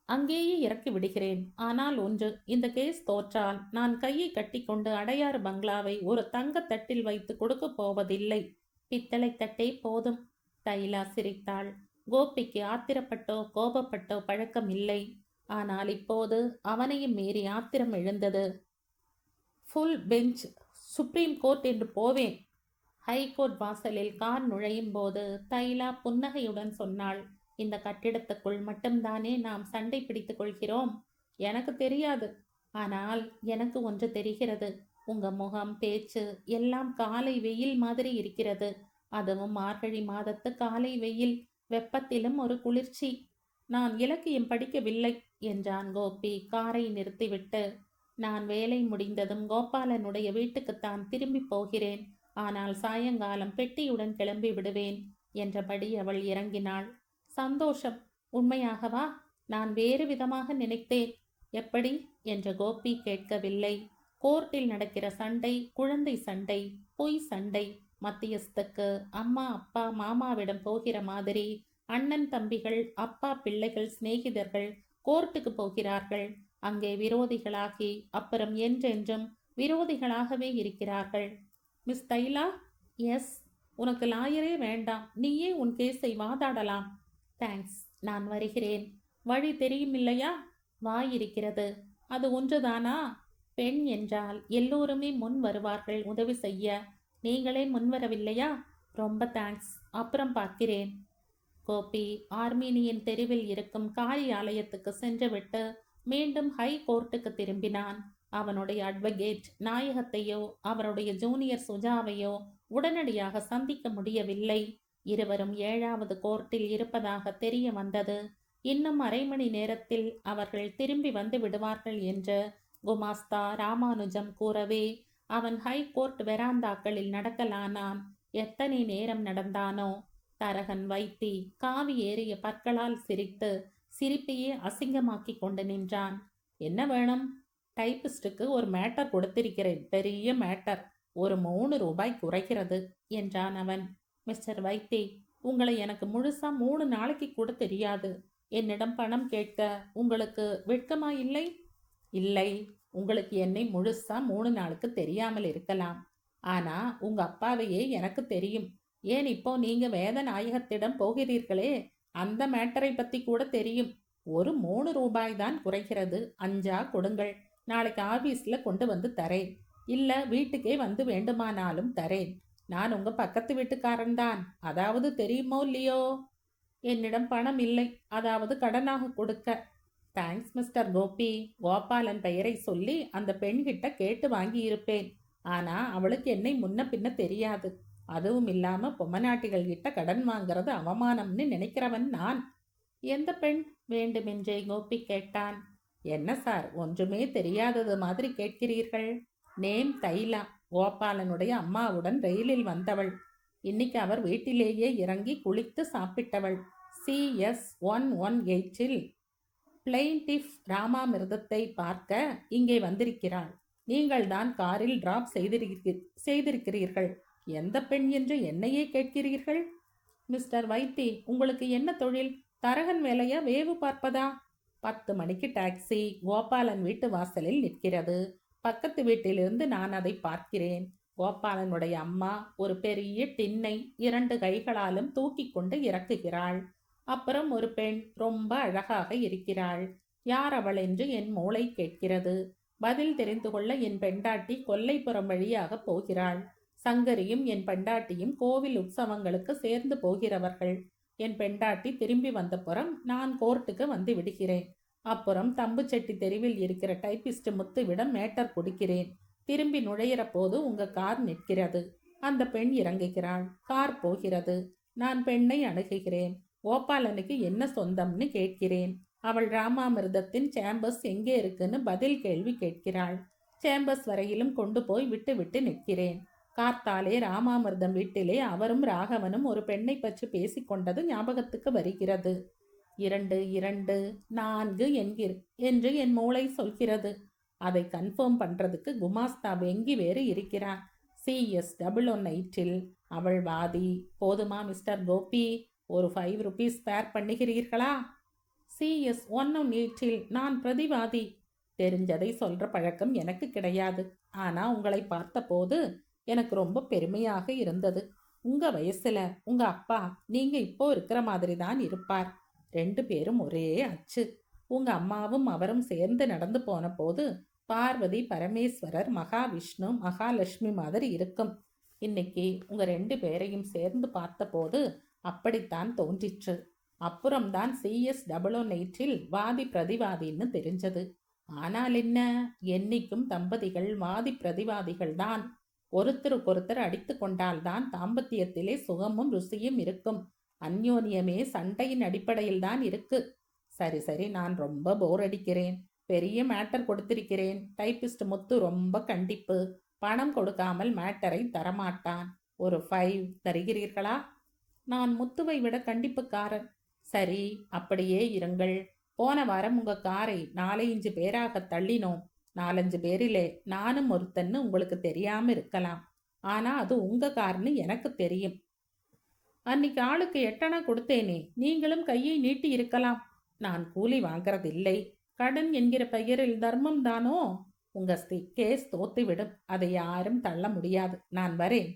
A: அங்கேயே இறக்கி விடுகிறேன். ஆனால் ஒன்று, இந்த கேஸ் தோற்றால் நான் கையை கட்டிக்கொண்டு அடையாறு பங்களாவை ஒரு தங்கத்தட்டில் வைத்து கொடுக்க போவதில்லை. பித்தளை தட்டே போதும். தைலா சிரித்தாள். கோபிக்கு ஆத்திரப்பட்டோ கோபப்பட்டோ பழக்கம் இல்லை. ஆனால் இப்போது அவனையும் மீறி ஆத்திரம் எழுந்தது. ஃபுல் பெஞ்ச், சுப்ரீம் கோர்ட் என்று போவேன். ஹைகோர்ட் வாசலில் கார் நுழையும் போது தைலா புன்னகையுடன் சொன்னாள். இந்த கட்டிடத்துக்குள் மட்டும்தானே நாம் சண்டை பிடித்துக் கொள்கிறோம். எனக்கு தெரியாது. ஆனால் எனக்கு ஒன்று தெரிகிறது. உங்க முகம், பேச்சு எல்லாம் காலை வெயில் மாதிரி இருக்கிறது. அதுவும் மார்கழி மாதத்து காலை வெயில். வெப்பத்திலும் ஒரு குளிர்ச்சி. நான் இலக்கியம் படிக்கவில்லை என்றான் கோபி காரை நிறுத்திவிட்டு. நான் வேலை முடிந்ததும் கோபாலனுடைய வீட்டுக்குத்தான் திரும்பி போகிறேன். ஆனால் சாயங்காலம் பெட்டியுடன் கிளம்பி விடுவேன் என்றபடி அவள் இறங்கினாள். சந்தோஷம். உண்மையாகவா? நான் வேறு விதமாக நினைத்தேன். எப்படி என்று கோபி கேட்கவில்லை. கோர்ட்டில் நடக்கிற சண்டை குழந்தை சண்டை, பொய் சண்டை. மத்தியஸ்துக்கு அம்மா அப்பா மாமாவிடம் போகிற மாதிரி அண்ணன் தம்பிகள் அப்பா பிள்ளைகள் சிநேகிதர்கள் கோர்ட்டுக்கு போகிறார்கள். அங்கே விரோதிகளாகி அப்புறம் என்றென்றும் விரோதிகளாகவே இருக்கிறார்கள். மிஸ் தைலா? எஸ். உனக்கு லாயரே வேண்டாம். நீயே உன் கேஸை வாதாடலாம். தேங்க்ஸ். நான் வருகிறேன். வழி தெரியுமில்லையா? வாயிருக்கிறது. அது ஒன்றுதானா? பெண் என்றால் எல்லோருமே முன் வருவார்கள் உதவி செய்ய. நீங்களே முன்வரவில்லையா? ரொம்ப தேங்க்ஸ். அப்புறம் பார்க்கிறேன். கோபி ஆர்மீனியன் தெருவில் இருக்கும் காரியாலயத்துக்கு சென்றுவிட்டு மீண்டும் ஹை கோர்ட்டுக்கு திரும்பினான். அவனுடைய அட்வொகேட் நாயகத்தையோ அவருடைய ஜூனியர் சுஜாவையோ உடனடியாக சந்திக்க முடியவில்லை. இருவரும் 7வது கோர்ட்டில் இருப்பதாக தெரிய வந்தது. இன்னும் அரை மணி நேரத்தில் அவர்கள் திரும்பி வந்து விடுவார்கள் என்று குமாஸ்தா ராமானுஜம் கூறவே அவன் ஹைகோர்ட் வெராந்தாக்களில் நடக்கலானான். எத்தனை நேரம் நடந்தானோ! தரகன் வைத்தி காவி ஏறிய பற்களால் சிரித்து சிரிப்பையே அசிங்கமாக்கி கொண்டு நின்றான். என்ன வேணும்? டைப்பிஸ்டுக்கு ஒரு மேட்டர் கொடுத்திருக்கிறேன், பெரிய மேட்டர், ஒரு 3 ரூபாய் குறைக்கிறது என்றான் அவன். மிஸ்டர் வைத்தி, உங்களை எனக்கு முழுசா 3 நாளைக்கு கூட தெரியாது. என்னிடம் பணம் கேட்க உங்களுக்கு வெட்கமா இல்லை? இல்லை, உங்களுக்கு என்னை முழுசா 3 நாளுக்கு தெரியாமல் இருக்கலாம். ஆனா உங்க அப்பாவையே எனக்கு தெரியும். ஏன் இப்போ நீங்க வேதநாயகத்திடம் போகிறீர்களே, அந்த மேட்டரை பத்தி கூட தெரியும். ஒரு 3 ரூபாய் தான் குறைக்கிறது. 5 கொடுங்கள். நாளைக்கு ஆபீஸ்ல கொண்டு வந்து தரேன். இல்ல வீட்டுக்கே வந்து வேண்டுமானாலும் தரேன். நான் உங்க பக்கத்து வீட்டுக்காரன் தான். அதாவது தெரியுமோ இல்லையோ? என்னிடம் பணம் இல்லை, அதாவது கடனாக கொடுக்க. Thanks mister Gopi. கோபாலன் பெயரை சொல்லி அந்த பெண்கிட்ட கேட்டு வாங்கி இருப்பேன். ஆனா அவளுக்கு என்னை முன்ன பின்ன தெரியாது. அதுவும் இல்லாம பொம்மநாட்டிகள் கிட்ட கடன் வாங்கிறது அவமானம்னு நினைக்கிறவன் நான். எந்த பெண்? வேண்டுமென்றே கோபி கேட்டான். என்ன சார், ஒன்றுமே தெரியாதது மாதிரி கேட்கிறீர்கள்? நேம் தைலா. கோபாலனுடைய அம்மாவுடன் ரயிலில் வந்தவள். இன்னைக்கு அவர் வீட்டிலேயே இறங்கி குளித்து சாப்பிட்டவள். CS118 பிளெயின்டிஃப் ராமாமிர்தத்தை பார்க்க இங்கே வந்திருக்கிறாள். நீங்கள் தான் காரில் டிராப் செய்திருக்கிறீர்கள். எந்த பெண் என்று என்னையே கேட்கிறீர்கள்? மிஸ்டர் வைத்தி, உங்களுக்கு என்ன தொழில்? தரகன் வேலையா, வேவு பார்ப்பதா? 10 மணிக்கு டாக்ஸி கோபாலன் வீட்டு வாசலில் நிற்கிறது. பக்கத்து வீட்டிலிருந்து நான் அதை பார்க்கிறேன். கோபாலனுடைய அம்மா ஒரு பெரிய டின்னை 2 கைகளாலும் தூக்கி கொண்டு இறக்குகிறாள். அப்புறம் ஒரு பெண் ரொம்ப அழகாக இருக்கிறாள். யார் அவள் என்று என் மூளை கேட்கிறது. பதில் தெரிந்து கொள்ள என் பெண்டாட்டி கொல்லைப்புறம் வழியாக போகிறாள். சங்கரியும் என் பெண்டாட்டியும் கோவில் உற்சவங்களுக்கு சேர்ந்து போகிறவர்கள். என் பெண்டாட்டி திரும்பி வந்த புறம் நான் கோர்ட்டுக்கு வந்து விடுகிறேன். அப்புறம் தம்புச்செட்டி தெருவில் இருக்கிற டைப்பிஸ்ட் முத்துவிடம் மேட்டர் கொடுக்கிறேன். திரும்பி நுழையிற போது உங்க கார் நிற்கிறது. அந்த பெண் இறங்குகிறாள். கார் போகிறது. நான் பெண்ணை அணுகுகிறேன். கோபாலனுக்கு என்ன சொந்தம்னு கேட்கிறேன். அவள் ராமாமிர்தத்தின் சேம்பர்ஸ் எங்கே இருக்குன்னு பதில் கேள்வி கேட்கிறாள். சேம்பர்ஸ் வரையிலும் கொண்டு போய் விட்டு விட்டு நிற்கிறேன். கார்த்தாலே ராமாமிர்தம் வீட்டிலே அவரும் ராகவனும் ஒரு பெண்ணை பற்றி பேசிக்கொண்டது ஞாபகத்துக்கு வருகிறது. 2 2 4 என்று என் மூளை சொல்கிறது. அதை கன்ஃபார்ம் பண்றதுக்கு குமாஸ்தா வெங்கி வேறு இருக்கிறார். CS118 அவள் வாதி. போதுமா மிஸ்டர் கோபி? ஒரு 5 ரூபீஸ் ஸ்பேர் பண்ணுகிறீர்களா? CS118 நான் பிரதிவாதி. தெரிஞ்சதை சொல்ற பழக்கம் எனக்கு கிடையாது. ஆனா உங்களை பார்த்தபோது எனக்கு ரொம்ப பெருமையாக இருந்தது. உங்க வயசுல உங்க அப்பா நீங்க இப்போ இருக்கிற மாதிரி தான் இருப்பார். 2 பேரும் ஒரே அச்சு. உங்க அம்மாவும் அவரும் சேர்ந்து நடந்து போன போது பார்வதி பரமேஸ்வரர் மகாவிஷ்ணு மகாலட்சுமி மாதிரி இருக்கும். இன்னைக்கு உங்க 2 பேரையும் சேர்ந்து பார்த்தபோது அப்படித்தான் தோன்றிற்று. அப்புறம்தான் CS118 வாதி பிரதிவாதின்னு தெரிஞ்சது. ஆனால் என்ன, என்னைக்கும் தம்பதிகள் வாதி பிரதிவாதிகள் தான். ஒருத்தருக்கொருத்தர் அடித்து கொண்டால்தான் தாம்பத்தியத்திலே சுகமும் ருசியும் இருக்கும். அந்யோன்யமே சண்டையின் அடிப்படையில் தான் இருக்கு. சரி சரி, நான் ரொம்ப போர் அடிக்கிறேன். பெரிய மேட்டர் கொடுத்திருக்கிறேன். டைப்பிஸ்ட் முத்து ரொம்ப கண்டிப்பு. பணம் கொடுக்காமல் மேட்டரை தரமாட்டான். ஒரு 5 தருகிறீர்களா? நான் முத்துவை விட கண்டிப்புக்காரன். சரி, அப்படியே இருங்கள். போன வாரம் உங்க காரை 4-5 பேராக தள்ளினோம். 4-5 பேரிலே நானும் ஒருத்தன்னு உங்களுக்கு தெரியாம இருக்கலாம். ஆனா அது உங்க கார்னு எனக்கு தெரியும். அன்னைக்கு ஆளுக்கு 8 கொடுத்தேனே, நீங்களும் கையை நீட்டி இருக்கலாம். நான் கூலி வாங்கறதில்லை. கடன் என்கிற பெயரில் தர்மம் தானோ? உங்க கேஸ் தோத்துவிடும். அதை யாரும் தள்ள முடியாது. நான் வரேன்.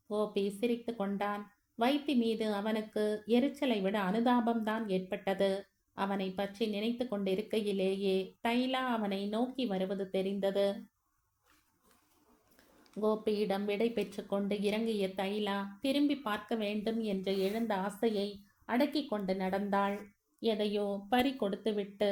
A: கோபி சிரித்து கொண்டான். வைத்தி மீது அவனுக்கு எரிச்சலை விட அனுதாபம்தான் ஏற்பட்டது. அவனை பற்றி நினைத்து கொண்டிருக்கையிலேயே தைலா அவனை நோக்கி வருவது தெரிந்தது. கோபியிடம் விடை பெற்று கொண்டு இறங்கிய தைலா திரும்பி பார்க்க வேண்டும் என்று எழுந்த ஆசையை அடக்கி கொண்டு நடந்தாள். எதையோ பறி கொடுத்துவிட்டு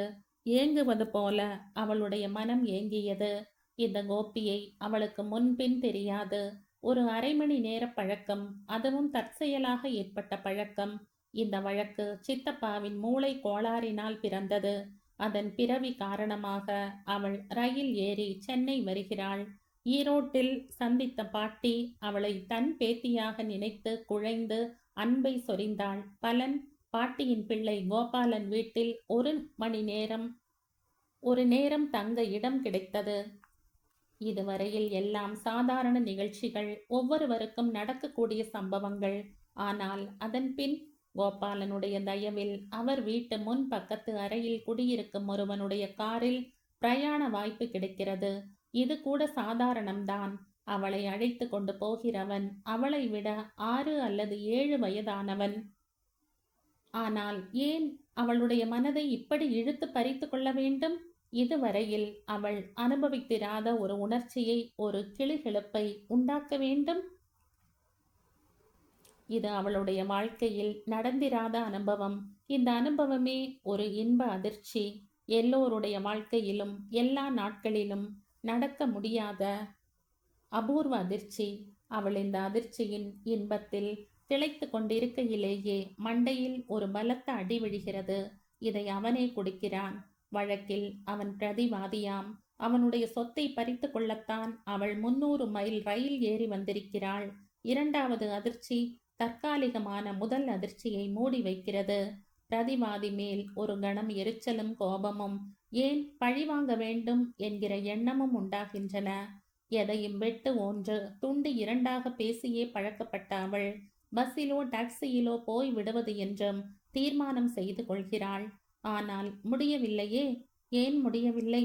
A: ஏங்குவது போல அவளுடைய மனம் ஏங்கியது. இந்த கோபியை அவளுக்கு முன்பின் தெரியாது. ஒரு அரை மணி நேர பழக்கம், அதுவும் தற்செயலாக ஏற்பட்ட பழக்கம். இந்த வழக்கு சித்தப்பாவின் மூளை கோளாறினால் பிறந்தது. அதன் பிறவி காரணமாக அவள் ரயில் ஏறி சென்னை வருகிறாள். ஈரோட்டில் சந்தித்த பாட்டி அவளை தன் பேத்தியாக நினைத்து குழைந்து அன்பை சொரிந்தாள். பலன், பாட்டியின் பிள்ளை கோபாலன் வீட்டில் ஒரு நேரம் தங்க இடம் கிடைத்தது. இதுவரையில் எல்லாம் சாதாரண நிகழ்ச்சிகள், ஒவ்வொருவருக்கும் நடக்கக்கூடிய சம்பவங்கள். ஆனால் அதன் பின் கோபாலனுடைய தயவில் அவர் வீட்டு முன் பக்கத்து அறையில் குடியிருக்கும் ஒருவனுடைய காரில் பிரயாண வாய்ப்பு கிடைக்கிறது. இது கூட சாதாரணம்தான். அவளை அழைத்து கொண்டு போகிறவன் அவளை விட 6 அல்லது 7 வயதானவன். ஆனால் ஏன் அவளுடைய மனதை இப்படி இழுத்து பறித்து கொள்ள வேண்டும்? இதுவரையில் அவள் அனுபவித்திராத ஒரு உணர்ச்சியை, ஒரு கிளுகிளுப்பை உண்டாக்க வேண்டும். இது அவளுடைய வாழ்க்கையில் நடந்திராத அனுபவம். இந்த அனுபவமே ஒரு இன்ப அதிர்ச்சி. எல்லோருடைய வாழ்க்கையிலும் எல்லா நாட்களிலும் நடக்க முடியாத அபூர்வ அதிர்ச்சி. அவள் இந்த அதிர்ச்சியின் இன்பத்தில் திளைத்து கொண்டிருக்கையிலேயே மண்டையில் ஒரு பலத்த அடி விழுகிறது. இதை அவனே கொடுக்கிறான். வழக்கில் அவன் பிரதிவாதியாம். அவனுடைய சொத்தை பறித்து கொள்ளத்தான் அவள் 300 மைல் ரயில் ஏறி வந்திருக்கிறாள். இரண்டாவது அதிர்ச்சி தற்காலிகமான முதல் அதிர்ச்சியை மூடி வைக்கிறது. பிரதிவாதி மேல் ஒரு கணம் எரிச்சலும் கோபமும், ஏன் பழிவாங்க வேண்டும் என்கிற எண்ணமும் உண்டாகின்றன. எதையும் வெட்டு ஒன்று துண்டு இரண்டாக பேசியே பழக்கப்பட்ட அவள் பஸ்ஸிலோ டாக்ஸியிலோ போய் விடுவது என்றும் தீர்மானம் செய்து கொள்கிறாள். ஆனால் முடியவில்லையே. ஏன் முடியவில்லை?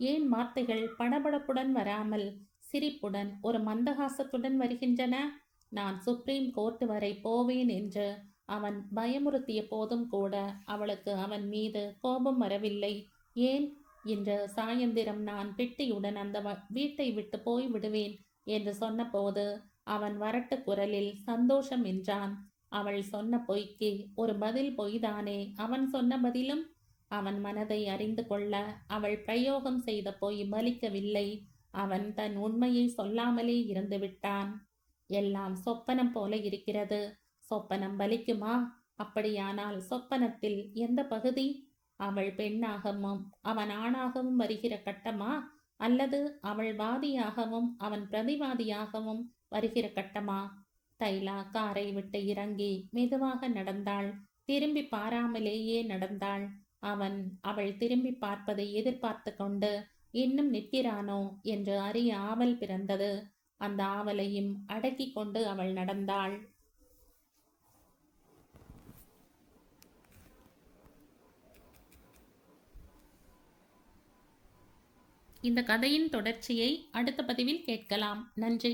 A: ஏன் வார்த்தைகள் படபடப்புடன் வராமல் சிரிப்புடன், ஒரு மந்தகாசத்துடன் வருகின்றன? நான் சுப்ரீம் கோர்ட் வரை போவேன் என்று அவன் பயமுறுத்திய போதும் கூட அவளுக்கு அவன் மீது கோபம் வரவில்லை. ஏன்? இன்று சாயந்திரம் நான் பெட்டியுடன் அந்த வீட்டை விட்டு போய் விடுவேன் என்று சொன்னபோது அவன் வரட்டு குரலில் சந்தோஷம் என்றான். அவள் சொன்ன பொய்க்கு ஒரு பதில் பொய்தானே அவன் சொன்ன பதிலும். அவன் மனதை அறிந்து கொள்ள அவள் பிரயோகம் செய்த பொய் பலிக்கவில்லை. அவன் தன் உண்மையை சொல்லாமலே இருந்து விட்டான். எல்லாம் சொப்பனம் போல இருக்கிறது. சொப்பனம் பலிக்குமா? அப்படியானால் சொப்பனத்தில் எந்த பகுதி? அவள் பெண்ணாகவும் அவன் ஆணாகவும் வருகிற கட்டமா? அல்லது அவள் வாதியாகவும் அவன் பிரதிவாதியாகவும் வருகிற கட்டமா? தைலா காரை விட்டு இறங்கி மெதுவாக நடந்தாள். திரும்பி பாராமலேயே நடந்தாள். அவள் திரும்பி பார்ப்பதை எதிர்பார்த்து கொண்டு இன்னும் நிற்கிறானோ என்று அறிய ஆவல் பிறந்தது. அந்த ஆவலையும் அடக்கி கொண்டு அவள் நடந்தாள். இந்த கதையின் தொடர்ச்சியை அடுத்த பதிவில் கேட்கலாம். நன்றி.